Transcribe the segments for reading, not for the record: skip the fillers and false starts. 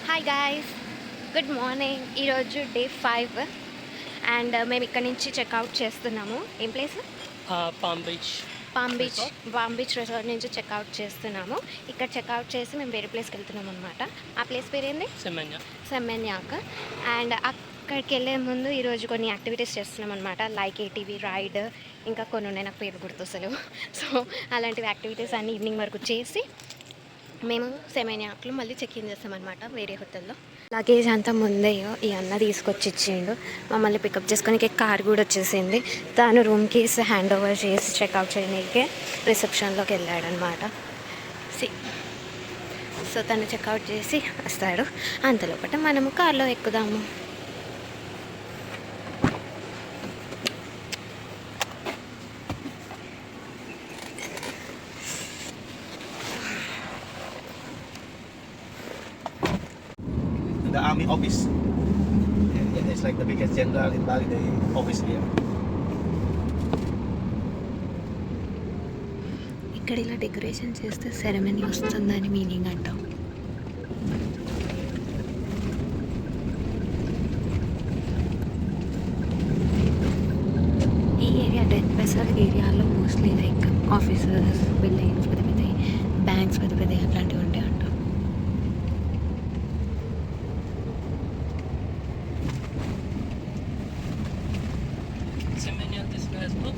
Hi guys, good morning. ఈరోజు day 5 and మేము ఇక్కడ నుంచి చెక్అవుట్ చేస్తున్నాము. ఏం place? Palm beach. Palm beach resort నుంచి చెక్అవుట్ చేస్తున్నాము. ఇక్కడ చెక్అవుట్ చేసి మేము వేరే ప్లేస్కి వెళ్తున్నాము అనమాట. ఆ ప్లేస్ పేరు ఏంది? సెమెన్యాక్. అండ్ అక్కడికి వెళ్ళే ముందు ఈరోజు కొన్ని యాక్టివిటీస్ చేస్తున్నాం అనమాట. లైక్ ఏటీవీ రైడ్, ఇంకా కొన్ని ఉన్నాయి, నాకు పేరు గుర్తొస్తలేవు. సో అలాంటివి యాక్టివిటీస్ అన్నీ ఈవినింగ్ వరకు చేసి మేము సెమెన్యాక్లో మళ్ళీ చెక్ ఇన్ చేస్తామన్నమాట వేరే హోటల్లో. లగేజ్ అంతా ముందే ఈ అన్న తీసుకొచ్చి ఇచ్చిండు. మమ్మల్ని పికప్ చేసుకొని కార్ కూడా వచ్చేసింది. తాను రూమ్ కీస్ హ్యాండ్ ఓవర్ చేసి చెక్అవుట్ చేయడానికి రిసెప్షన్లోకి వెళ్ళాడనమాట. సో తను చెక్అవుట్ చేసి వస్తాడు. అంతలోపట మనము కార్లో ఎక్కుదాము. The army office. Yeah, it's like the biggest general in Bali, the office here. ఇక్కడ ఇలా డెకరేషన్ చేస్తే సెరమనీ వస్తుందని మీనింగ్ అంటాం. ఈ ఏరియా డెన్పెసర్ ఏరియాలో మోస్ట్లీ లైక్ ఆఫీసర్స్, బిల్డింగ్స్ పెద్ద పెద్ద, బ్యాంక్స్ పెద్ద పెద్ద అట్లాంటివి ఉంటాయి అంటాం. Seminyak, this way has book.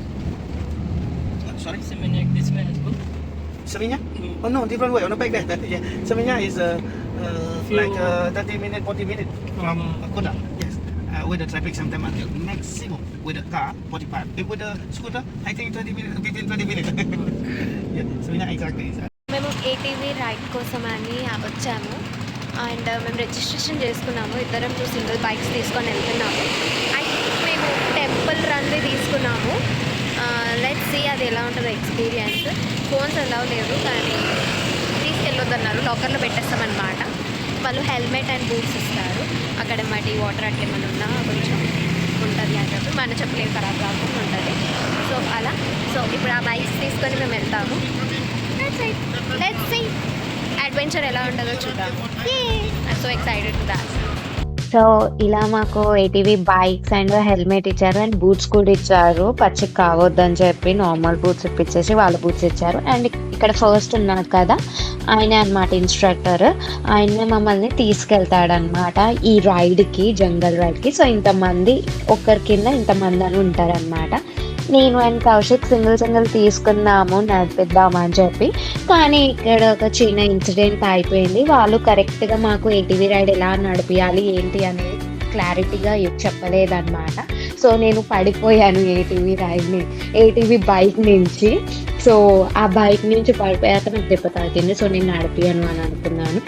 Sorry? Seminyak, this way has book. Seminyak? Oh no, different way. On the back there. Yeah. Seminyak is like 30 minutes, 40 minutes from Koda. Yes. With the traffic sometimes until maximum with the car 45. If with the scooter, I think 20 minutes, between 20 minutes. Yeah. Seminyak exactly is. మేము ATV ride కోసం అని వచ్చాము. And మేము registration చేసుకున్నాము. ఇద్దరం 2 single bikes తీసుకొని వెళ్తున్నాము. I think మేము టెంపుల్ రన్ది తీసుకున్నాము. లెట్స్ సీ అది ఎలా ఉంటుందో ఎక్స్పీరియన్స్. ఫోన్స్ ఎలా లేవు, కానీ తీసుకెళ్ళొద్దన్నారు. లాకర్లో పెట్టేస్తామన్నమాట. వాళ్ళు హెల్మెట్ అండ్ బూట్స్ ఇస్తారు. అక్కడ మట్టి వాటర్ అట్లా ఏమైనా ఉన్నా కొంచెం ఉంటుంది అని చెప్పి మన చెప్పులు ఖరాబ్ కాకుండా ఉంటుంది. సో అలా ఇప్పుడు ఆ బైక్స్ తీసుకొని మేము వెళ్తాము. లెట్స్ సీ అడ్వెంచర్ ఎలా ఉంటుందో చూద్దాం. I'm so excited to that. So ఇలా మాకు ఏటీవీ బైక్స్ అండ్ హెల్మెట్ ఇచ్చారు అండ్ బూట్స్ కూడా ఇచ్చారు. పచ్చికి కావద్దని చెప్పి నార్మల్ బూట్స్ ఇప్పించేసి వాళ్ళ బూట్స్ ఇచ్చారు. అండ్ ఇక్కడ ఫస్ట్ ఉన్నాడు కదా ఆయన అనమాట ఇన్స్ట్రక్టర్. ఆయనే మమ్మల్ని తీసుకెళ్తాడనమాట ఈ రైడ్కి, జంగల్ రైడ్కి. సో ఇంతమంది ఒక్కరి కింద ఇంతమంది అని ఉంటారనమాట. నేను అండ్ కౌశిక్ సింగిల్ తీసుకున్నాము నడిపిద్దాము అని చెప్పి. కానీ ఇక్కడ ఒక చిన్న ఇన్సిడెంట్ అయిపోయింది. వాళ్ళు కరెక్ట్గా మాకు ఏటీవీ రైడ్ ఎలా నడిపించాలి ఏంటి అనేది క్లారిటీగా చెప్పలేదన్నమాట. సో నేను పడిపోయాను ఏటీవీ బైక్ నుంచి. సో ఆ బైక్ నుంచి పడిపోయాక నాకు దెబ్బ తాకింది. సో నేను నడిపాను అని అనుకున్నాను.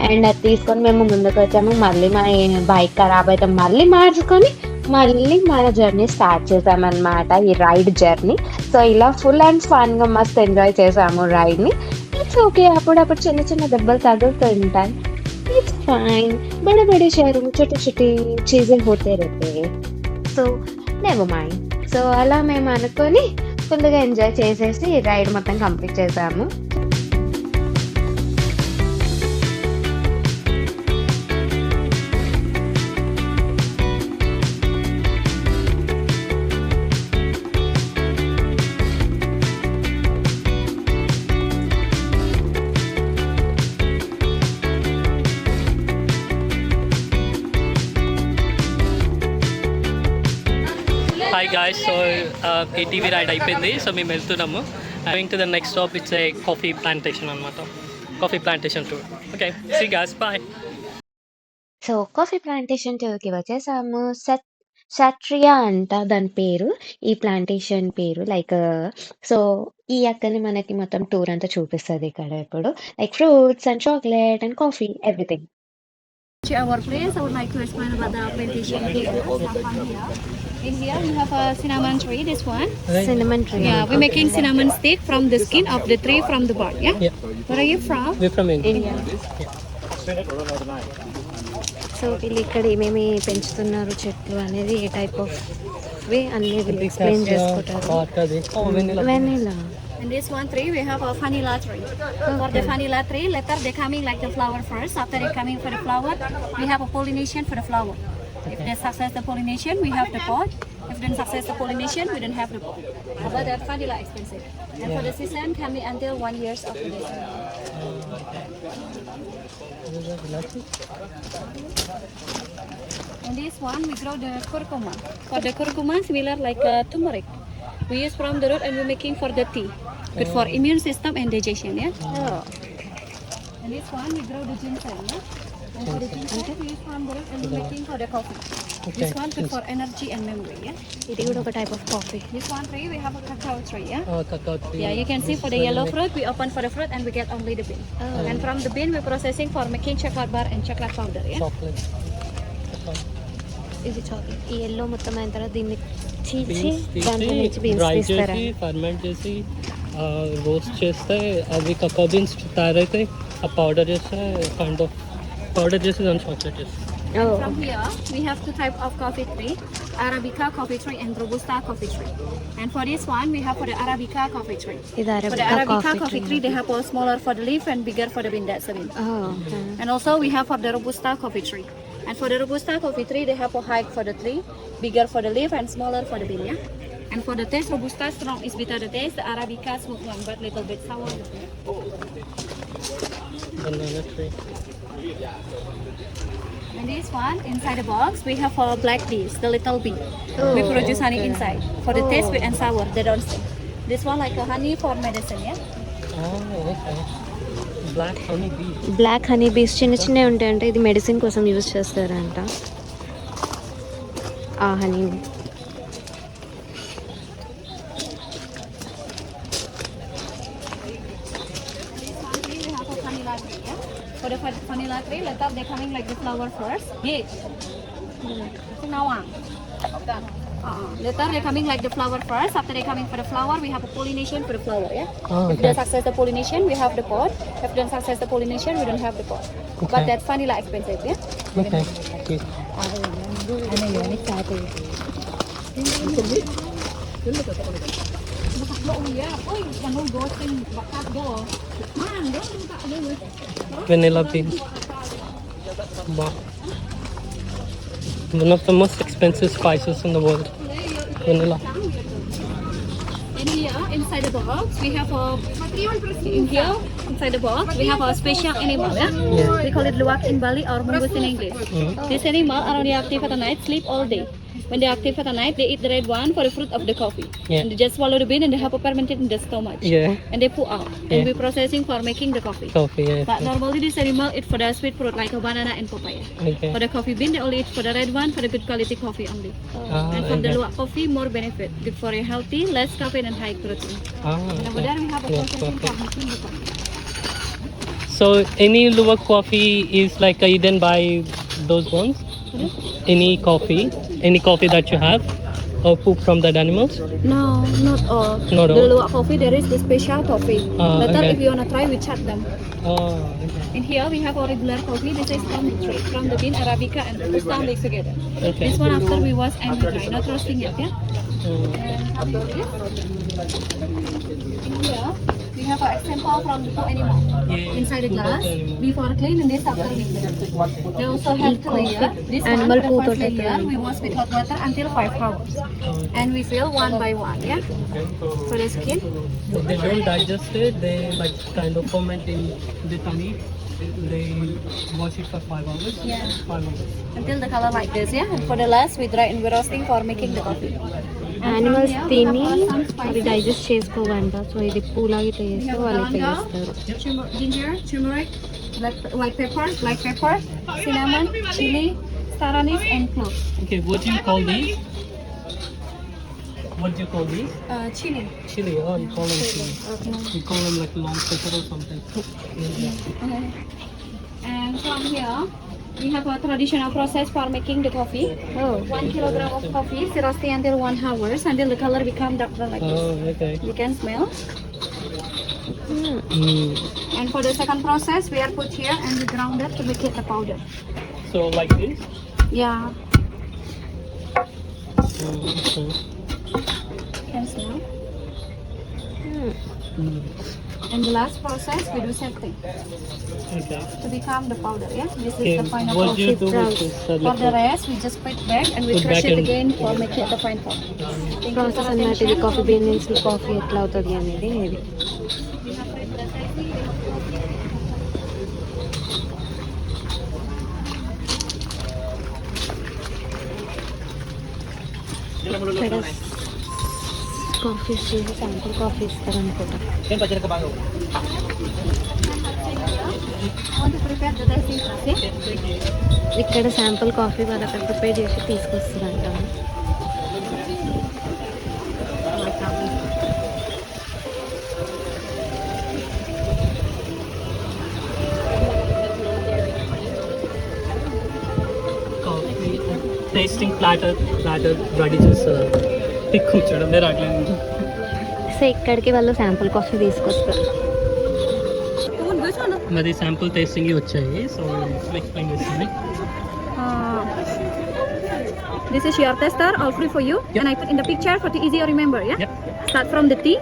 అండ్ అది తీసుకొని మేము ముందుకు వచ్చాము. మళ్ళీ మా బైక్ ఖరాబ్ అయితే మళ్ళీ మార్చుకొని మళ్ళీ మన జర్నీ స్టార్ట్ చేసామన్నమాట, ఈ రైడ్ జర్నీ. సో ఇలా ఫుల్ అండ్ ఫన్గా మస్తు ఎంజాయ్ చేసాము రైడ్ని. ఇట్స్ ఓకే, అప్పుడప్పుడు చిన్న చిన్న దెబ్బలు తగులుతుంటాయి. It's fine. बड़े बड़े शहरों में छोटी छोटी चीज़ें होते रहते हैं. So never mind. సో అలా మేము అనుకొని ఫుల్గా ఎంజాయ్ చేసేసి రైడ్ మొత్తం కంప్లీట్ చేసాము. Hi guys, so ATV ride అయిపోయింది. సో మేము వెళ్తున్నాము. Going to the next stop, it's a coffee plantation అనమాట. Coffee plantation tour. Okay, see guys, bye. So coffee plantation టూర్కి వచ్చేసాము. సట్రియా అంట దాని పేరు, ఈ ప్లాంటేషన్ పేరు. లైక్ సో ఈ అక్కని మనకి మొత్తం టూర్ అంతా చూపిస్తుంది ఇక్కడ. ఇప్పుడు like fruits and chocolate and coffee everything. To our place, I would like to explain about the plantation here. In here, we have a cinnamon tree. This one. Cinnamon tree. Yeah, we're making cinnamon stick from the skin of the tree from the bark. Yeah. Yeah. Where are you from? We're from India. So వీళ్ళు ఇక్కడ ఏమేమి పెంచుతున్నారు చెట్లు అనేది, ఏ type of అన్నీ వీళ్ళు explain చేసుకుంటారు. Vanilla And this one tree, we have a vanilla tree. For the vanilla tree, later they coming like the flower first. After they coming for the flower, we have a pollination for the flower. If they success the pollination, we have the pot. If they success the pollination, we don't have the pot. But that vanilla expensive. And for the season, can be until 1 year of the day. And this one, we grow the curcuma. For the curcuma, similar like turmeric. We use from the root and we're making for the tea. Good for immune system and digestion, yeah? Oh. And this one, we grow the ginseng, yeah? And for the ginseng, we use from the root and we're making for the coffee. This one good for energy and memory, yeah? ఇది కూడా ఒక type of coffee. This one tree, we have a cacao tree, yeah? Oh, cacao tree. Yeah, you can see for the yellow fruit, we open for the fruit and we get only the bean. And from the bean, we're processing for making chocolate bar and chocolate powder, yeah? Chocolate. ఇది chocolate. ఈ yellow మొత్తం అయిన తర్వాత దీన్ని చీల్చి beans దాంట్లో నుంచి తీసి బీన్స్ డ్రై తీస్తారా? చేసి ఫర్మెంట్ చేసి రోస్ట్ చేస్తే అవి కకా బీన్స్ తయారైతే ఆ పౌడర్ చేస్తే కైండ్ ఆఫ్ పౌడర్ చేసి దాన్ని చాక్లెట్ చేస్తాం. From here, we have two type of coffee tree, Arabica coffee tree and Robusta coffee tree. And for this one, we have for the Arabica coffee tree. ఇది For the Arabica coffee tree, they have a smaller for the leaf and bigger for the bean. That's the bean. And also we have for the Robusta coffee tree. And for the Robusta coffee tree, they have a height for the tree, bigger for the leaf and smaller for the bean. Yeah. And for the taste, Robusta strong is bitter the taste. The Arabica smooth one, but little bit sour. Banana tree. And this one, inside the box, we have a black bees, the little bee. We produce honey inside. For the taste sweet and sour, they don't stink. This one like a honey for medicine, yeah? Oh, okay. Black honey bee. Black honey bees చిన్న చిన్నవి ఉంటాయంట. ఇది medicine కోసం use చేస్తారంట ఆ హనీని. We have a vanilla tree, yeah? For the vanilla tree, later they coming like the flower first. Yeah. So now on. Later they coming like the flower first. After they coming for the flower, we have a pollination for the flower, yeah? Oh, If they okay. success the pollination, we have the pot. If they success the pollination, we don't have the pot. Okay. But that vanilla expensive, yeah? Okay. Okay. Vanilla beans. Wow. One of the most expensive spices in the world. Vanilla. In here, inside the box, we have a. In here, inside the box, we have a special animal. Yeah? Yeah. We call it luwak in Bali or mungus in English. This animal are only active at the night, sleep all day. When they active at the night, they eat the red one for the fruit of the coffee. Yeah. And they just swallow the bean and they have a fermented in the stomach. Yeah. And they put out. Yeah. And we processing for making the coffee. Coffee, yeah. But normally this animal eat for the sweet fruit like a banana and papaya. Okay. For the coffee bean, they only eat for the red one for the good quality coffee only. Ah, And for the okay. luwak coffee, more benefit. Good for a healthy, less caffeine and high protein. Ah, And over okay. there we have a Yeah, processing for coffee. making the coffee. So any luwak coffee is like eaten by those ones? Any coffee that you have or poop from that animals? No, not all. Not The all? luwak coffee, there is the special coffee. Later okay. if you wanna try, we chat them. Oh, okay. In here we have a regular coffee. This is from the tree, from the bean Arabica and Robusta mixed together. Okay. This one after we wash and we dry, not roasting yet, yeah? Mm. And after this, in here we have an example from the poor animal. Yeah. Inside the glass, Animal. before clean and this after clean. They also have the layer. This Animal one, the food first or layer, we wash with hot water until 5 hours. And we fill one by one, yeah? For the skin. They don't digest it, they like kind of ferment in the tummy. They wash it for 5 hours. Yeah. 5 hours. Until the color like this, yeah? And for the last, we dry and we roasting for making the coffee. Animals తిని అవి spices. Digest చేసుకోవంట. So ఇది పూలాగి We చేస్తే have వాళ్ళు ఇట్లా galangal, చేస్తారు. ginger, turmeric, white pepper, cinnamon, chili, star anise, and cloves. Okay, what do you call these? What do you call these? Chili. Chili. Oh, you call them chili. You call them like long pepper or something. Yeah. Okay. And from here, we have a traditional process for making the coffee. 1 kilogram of coffee, roasting until 1 hours until the color become darker like this. Oh, okay. You can smell. Mm. And for the second process, we are put here and we ground it to make it the powder. So like this? Yeah, Okay. can smell. And the last process, we do same thing Okay. to become the powder. Yeah, this Okay, is the final what do you coffee do with ground. this, For the liquid? rest, we just put back and we Put crush back it and- again for making it the fine powder. Thank you for process your అన్నమాట ఇది attention. Coffee been నుంచి coffee ఎట్లా అవుతుంది అనేది ఇది ఇక్కడ coffee చేసి sample coffee ఇస్తారు అనుకుంటా Yan pa dyan ka bago. I want to prepare the tasting sauce. Yeah? ఇక్కడ శాంపుల్ కాఫీ వాళ్ళు అక్కడ ప్రిపేర్ చేసి తీసుకొస్తారంట Coffee tasting platter ready చేస్తారు కూర్చోడం మీరు అట్లా సో ఇక్కడికి వాళ్ళు శాంపుల్ కాఫీ తీసుకొస్తారు మరి శాంపుల్ టేస్టింగ్ వచ్చాయి సో ఎక్స్ప్లెయిన్ చేస్తుంది This is your tester, all free for you. Yep. And I put in the picture for to easier remember. Yeah. Yep. Start from the tea.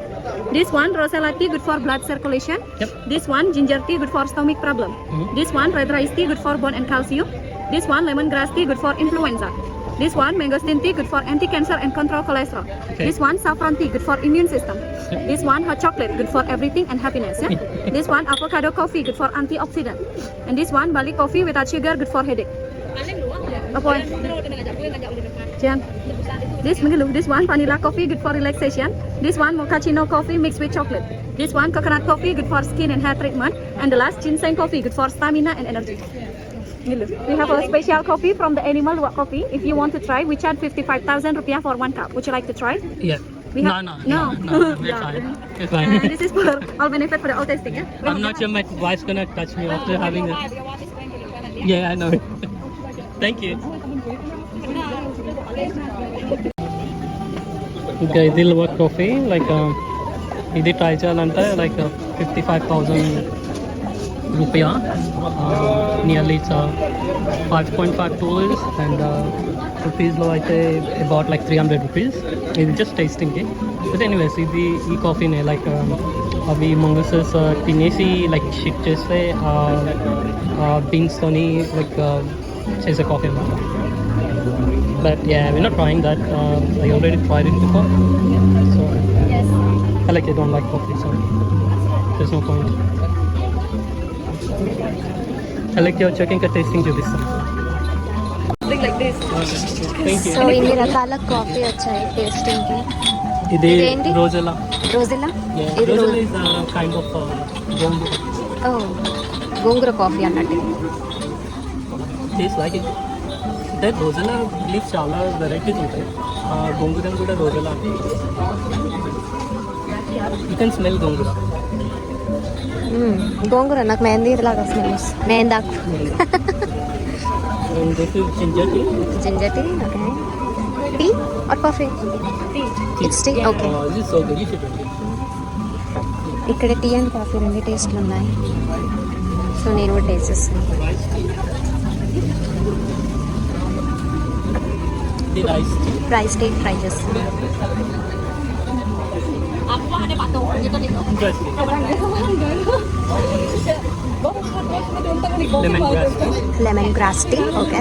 This one rosella tea good for blood circulation. Yep. This one ginger tea good for stomach problem. Mhm. This one red rice tea good for bone and calcium. This one lemongrass tea good for influenza. This one mangosteen tea good for anti-cancer and control cholesterol. Okay. This one saffron tea good for immune system. Yep. This one hot chocolate good for everything and happiness. Yeah? This one avocado coffee good for antioxidant. And this one Bali coffee without sugar good for headache. Apa? Jan. This one vanilla coffee good for relaxation. This one mochaccino coffee mixed with chocolate. This one coconut coffee good for skin and hair treatment. And the last ginseng coffee good for stamina and energy. We have a special coffee from the animal coffee. If you want to try, we charge 55,000 rupiah for 1 cup. Would you like to try? Yeah. We No, have- no, no. no, no, we're Yeah. fine. We're fine. This is for all benefit for the all tasting. Yeah? I'm not sure my wife's gonna touch me after having it. Yeah, I know. Thank you. ఇంకా ఇది work coffee like ఇది try చేయాలంటే like 55,000 రూపాయ nearly it's 5.5 dollars and రూపీస్లో అయితే about like 300 rupees ఇది just టేస్టింగ్కి but anyways ఇది ఈ కాఫీనే లైక్ అవి మంగసెస్ తినేసి లైక్ షిఫ్ట్ చేస్తే బీన్స్తోని లైక్ చేసే కాఫీ అన్నమాట but yeah we're not trying that I already tried it before so Yes. I don't like coffee so there's no point I like your checking the tasting to this Something like this. thank you so ఇన్ని రకాల coffee వచ్చాయి టేస్టింగ్కి ఇది ఇదేంటి? రోజెలా రోజులా yeah ఇది rosella is a kind of gongo gongura coffee అన్నట్టు tastes like it that rosella leaves చాలా varieties ఉంటాయి గోంగూర కూడా రోజెలా you can smell gongura గోంగూర నాకు మెహందీ లాగా స్మెల్ వస్తుంది మెహందాకు and this is ginger tea ginger tea okay tea or coffee it's tea okay this is so good you should drink it ఇక్కడ tea and coffee రెండు టేస్ట్లు ఉన్నాయి సో నేను కూడా టేస్ట్ చేస్తాను the rice tea rice tea try చేస్తాను interesting lemongrass tea lemongrass tea okay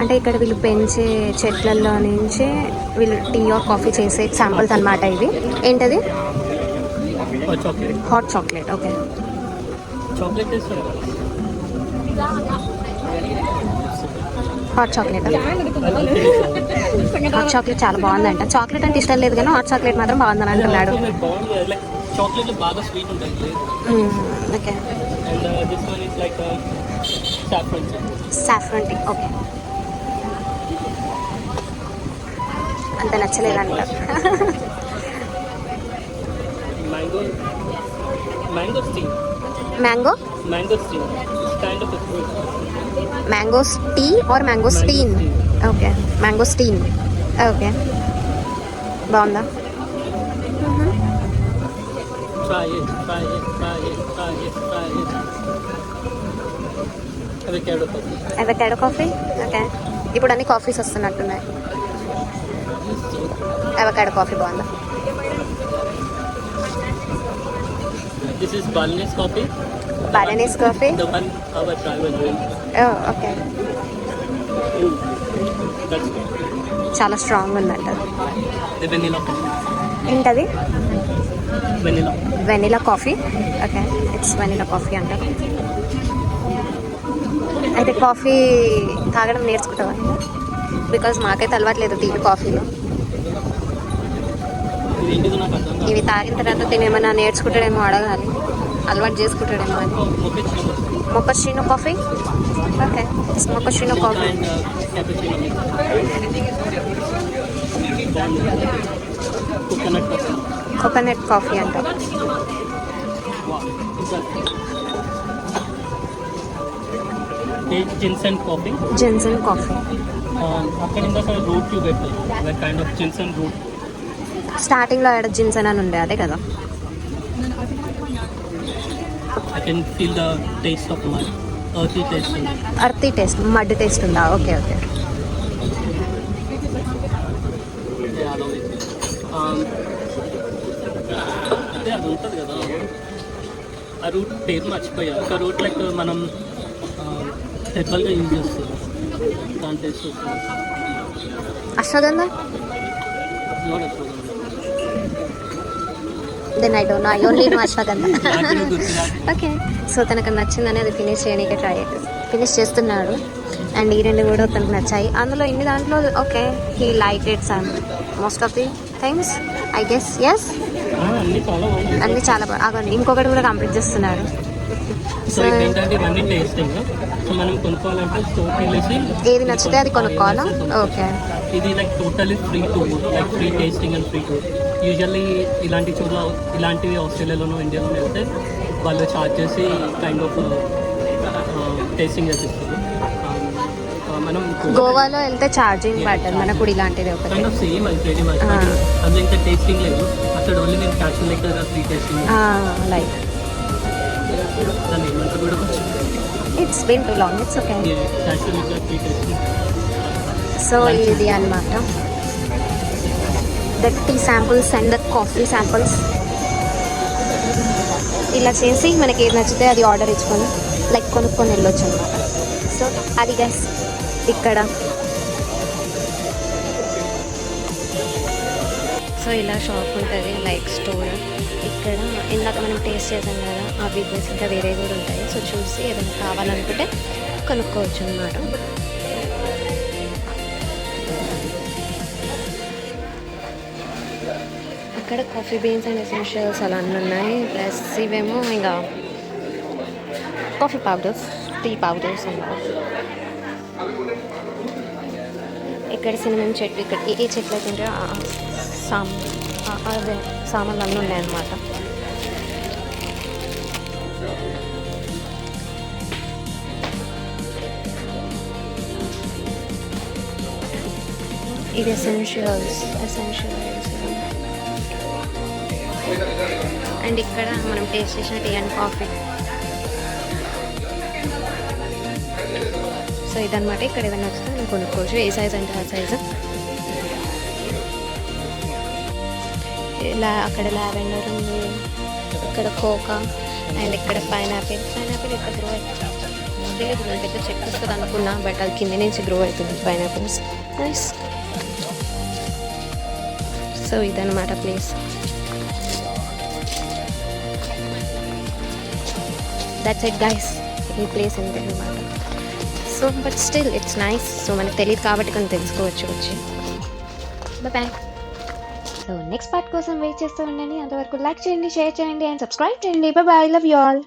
అంటే ఇక్కడ వీళ్ళు పెంచే చెట్లలో నుంచి వీళ్ళు టీ ఆర్ కాఫీ చేసే శాంపుల్స్ అన్నమాట ఇవి ఏంటది or chocolate hot chocolate okay chocolate is hot chocolate I don't think so hot chocolate చాలా బాగుందంట చాక్లెట్ అంటే ఇష్టం లేదు కానీ హాట్ చాక్లెట్ మాత్రం బాగుందని అంటున్నాడు like chocolate is బాగా sweet ఉంటుంది okay and this one is like saffron tea saffron tea okay అంత నచ్చలేదంట mango tea mango tea it's kind of a fruit mangosteen or mangosteen okay mangosteen okay బాగుందా try it avocado coffee avocado coffee okay ఇప్పుడు అన్ని coffees వస్తున్నట్టున్నాయి avocado coffee బాగుందా This is Balinese coffee. Balinese coffee? The one our driver doing. Oh, okay. That's good. చాలా strong ఉందంట. The vanilla coffee. ఏంటది? Vanilla. Vanilla coffee. Okay, it's vanilla coffee అంట. అయితే coffee తాగడం నేర్చుకుంటావా? బికాజ్ మాకైతే అలవాట్లేదు టీ కాఫీలో. ఏంటిదో నాకు అర్థం కాదు. ఇవి తాగిన తర్వాత తినేమన్నా నేర్చుకుంటాడేమో అడగాలి, అలవాటు చేసుకుంటాడేమో అని. Mochaccino coffee. Okay, mochaccino coffee. And cappuccino mix. Coconut coffee. Coconut coffee అంట. Wow. Ginseng coffee. Ginseng coffee. అక్కడ ఇందాక రూట్ ట్యూబ్ పెట్టారు. Like kind of ginseng root. స్టార్టింగ్లో ఆడ జిన్సన్ అని ఉండే అదే కదా. I can feel the taste of mud. Earthy taste. Earthy taste, mud taste ఉందా? Okay okay. Yeah, I love it. అదే అది ఉంటుంది కదా, ఆ రూట్ పేరు మర్చిపోయా. ఒక రూట్ లైక్ మనం హెర్బల్గా యూజ్ చేస్తాం, దాని టేస్ట్ వస్తుంది. Ashwagandha. Then I don't know, I only know ashwagandha. Okay, so తనకు నచ్చిందని అది ఫినిష్ చేయడానికి ఫినిష్ చేస్తున్నాడు. అండ్ ఈ రెండు కూడా తనకు నచ్చాయి. అందులో ఇన్ని దాంట్లో okay, he like it some most of the things I guess. Yes, అన్నీ చాలా బాగుంది. అన్నీ చాలా బాగా. అగోండి ఇంకొకటి కూడా కంప్లీట్ చేస్తున్నాడు. సో ఏంటంటే ఇవన్నీ టేస్టింగ్. సో మనం కొనుక్కోవాలంటే స్టోర్కి వెళ్ళేసి ఏది నచ్చితే అది కొనుక్కోవాలా? ఓకే. ఇది like totally free tour, like free tasting and free tour. Usually ఇలాంటి చోట్ల, ఇలాంటివి ఆస్ట్రేలియాలోనూ ఇండియాలోనూ వెళ్తే వాళ్ళు ఛార్జ్ చేసి కైండ్ ఆఫ్ టేస్టింగ్ చేసిస్తారు. మనం గోవాలో వెళ్తే ఛార్జింగ్ పడ్డది, మనకు కూడా ఇలాంటిది ఒకటి. కైండ్ ఆఫ్ సేమ్ అది వెరీ మచ్. అందులో ఇంకా టేస్టింగ్ లేదు అక్కడ, ఓన్లీ నేను క్యాష్ లెక్క ఫ్రీ టేస్టింగ్. లైక్ దాన్ని ఏమంటారు కూడా it's been too long, it's okay. Cash లెక్క ఫ్రీ టేస్టింగ్. సో ఇది అన్నమాట, the tea samples and the coffee samples. ఇలా చేసి మనకి ఏది నచ్చితే అది ఆర్డర్ ఇచ్చుకొని లైక్ కొనుక్కొని వెళ్ళొచ్చు అనమాట. సో అది గైస్ ఇక్కడ. సో ఇలా షాప్ ఉంటుంది, లైక్ స్టోర్. ఇక్కడ ఇందాక మనం టేస్ట్ చేసాం కదా, అవి ప్లస్ ఇంకా వేరే కూడా ఉంటాయి. సో చూసి ఏదైనా కావాలనుకుంటే కొనుక్కోవచ్చు అన్నమాట. అక్కడ కాఫీ బీన్స్ అండ్ ఎసెన్షియల్స్ అలా అన్నీ ఉన్నాయి. ప్లస్ ఇవేమో ఇంకా కాఫీ పౌడర్స్, టీ పౌడర్స్ అన్నమాట. ఇక్కడ సినిమన్ చెట్టు, ఇక్కడ ఏ చెట్లు అయితే ఉంటాయో అదే సామాన్లు అన్నీ ఉన్నాయన్నమాట. ఇది ఎసెన్షియల్స్. అండ్ ఇక్కడ మనం టేస్ట్ చేసిన టీ అండ్ కాఫీ. సో ఇదన్నమాట, ఇక్కడ ఏదైనా వస్తే నేను కొనుక్కోవచ్చు, ఏ సైజ్ అంటే ఆ సైజు. ఇలా అక్కడ లావెండర్ ఉంది, ఇక్కడ కోకా, అండ్ ఇక్కడ పైనాపిల్ ఇక్కడ గ్రో అవుతుంది. తెలియదు, నా దగ్గర చెక్ వస్తుంది అనుకున్నా, బట్ అది కింద నుంచి గ్రో అవుతుంది పైనాపిల్స్. నైస్. సో ఇదన్నమాట ప్లేస్. దట్స్ ఇట్ గైస్, ఈ ప్లేస్ అంతే అనమాట. So but still it's nice. So మనకు తెలియదు కాబట్టి కొంచెం తెలుసుకోవచ్చు వచ్చి. బాయ్. సో నెక్స్ట్ పార్ట్ కోసం వెయిట్ చేస్తూ ఉండండి. అంతవరకు లైక్ చేయండి, షేర్ చేయండి అండ్ సబ్స్క్రైబ్ చేయండి. Bye, love you all.